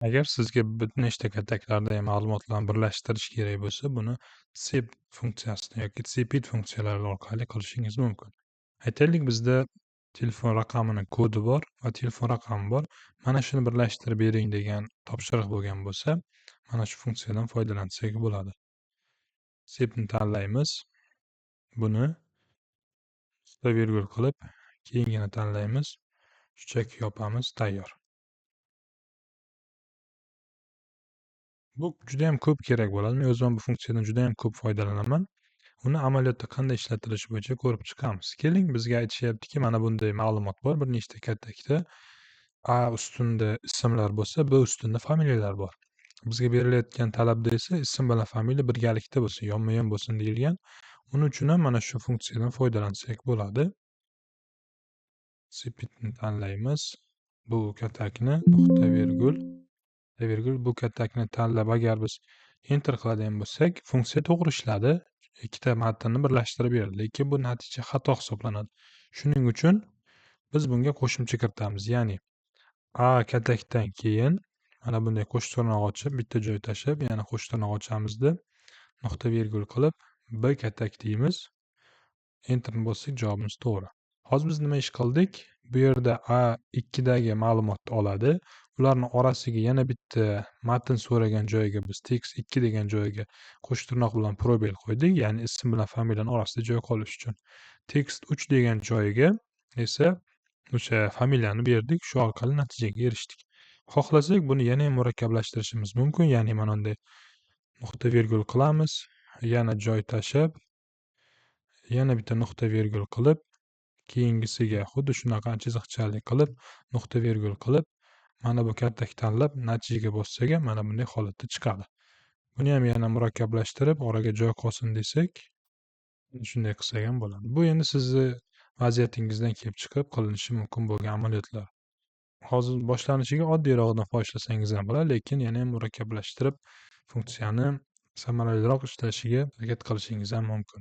Agar sizga bir nechta kataklarda ma'lumotlarni birlashtirish kerak bo'lsa, buni sep funksiyasini yoki sepit funksiyalari orqali qilishingiz mumkin. Aytaylik, bizda telefon raqamini kodi bor va telefon raqami bor. Mana shuni birlashtirib bering degan topshiriq bo'lgan bo'lsa, mana shu funksiyadan foydalansak bo'ladi. Sepni tanlaymiz. Buni nuqta virgul qilib, keyingini tanlaymiz. Shunchaki yopamiz, tayyor. Bu judayam ko'p kerak bo'ladi. Men o'zim bu funksiyadan judayam ko'p foydalanaman. Uni amaliyotda qanday ishlatilishi bo'yicha ko'rib chiqamiz. Keling, bizga aytishyaptiki, mana bunday ma'lumot bor bir nechta katakda. A ustunda ismlar bo'lsa, B ustunda familiyalar bor. Bizga berilayotgan talabda esa ism bilan familiya birgalikda bo'lsin, yonma-yon bo'lsin deyilgan. Uning uchun ham mana shu funksiyadan foydalansak bo'ladi. Sepitni tanlaymiz. Bu katakni nuqta virgul bu katakni tanlab agar biz enter qiladigan bo'lsak, funksiya to'g'ri ishladi. Ikkita matnni birlashtirib berdi, lekin bu natija xato hisoblanadi. Shuning uchun biz bunga qo'shimcha kiritamiz. Ya'ni A katakdan keyin mana bunday qo'sh tirnoq ochib, bitta joy tashlab, yana qo'sh tirnoq ochamizda nuqta virgul qilib B katak deymiz. Enterni bossak, javobimiz to'g'ri. Hozir biz nima ish qildik? Bu yerda A2dagi ma'lumotni oladi. Ularning orasiga yana bitta matn so'ragan joyiga biz text2 degan joyiga qo'sh tirnoq bilan probel qo'ydik. Ya'ni ism bilan familiyaning orasida joy qolish uchun. Text3 degan joyiga esa o'sha familiyani berdik. Shu orqali natijaga erishdik. Xohlasak buni yana ham murakkablashtirishimiz mumkin. Ya'ni mana bunday nuqta virgul qilamiz, yana joy tashlab, yana bitta nuqta virgul qilib, keyingisiga xuddi shunaqa chiziqchalik qilib, nuqta virgul qilib, mana bu katak tanlab natijaga bossak ham mana bunday holatda chiqadi. Buni ham yana murakkablashtirib, oraga joy qolsin desak, shunday qilsak ham bo'ladi. Bu endi sizni vaziyatingizdan kelib chiqib qilinishi mumkin bo'lgan amaliyotlar. Hozir boshlanishiga oddiyrog'idan foydalasangiz ham bo'ladi, lekin yana ham murakkablashtirib funksiyani samaraliroq ishlashiga harakat qilishingiz ham mumkin.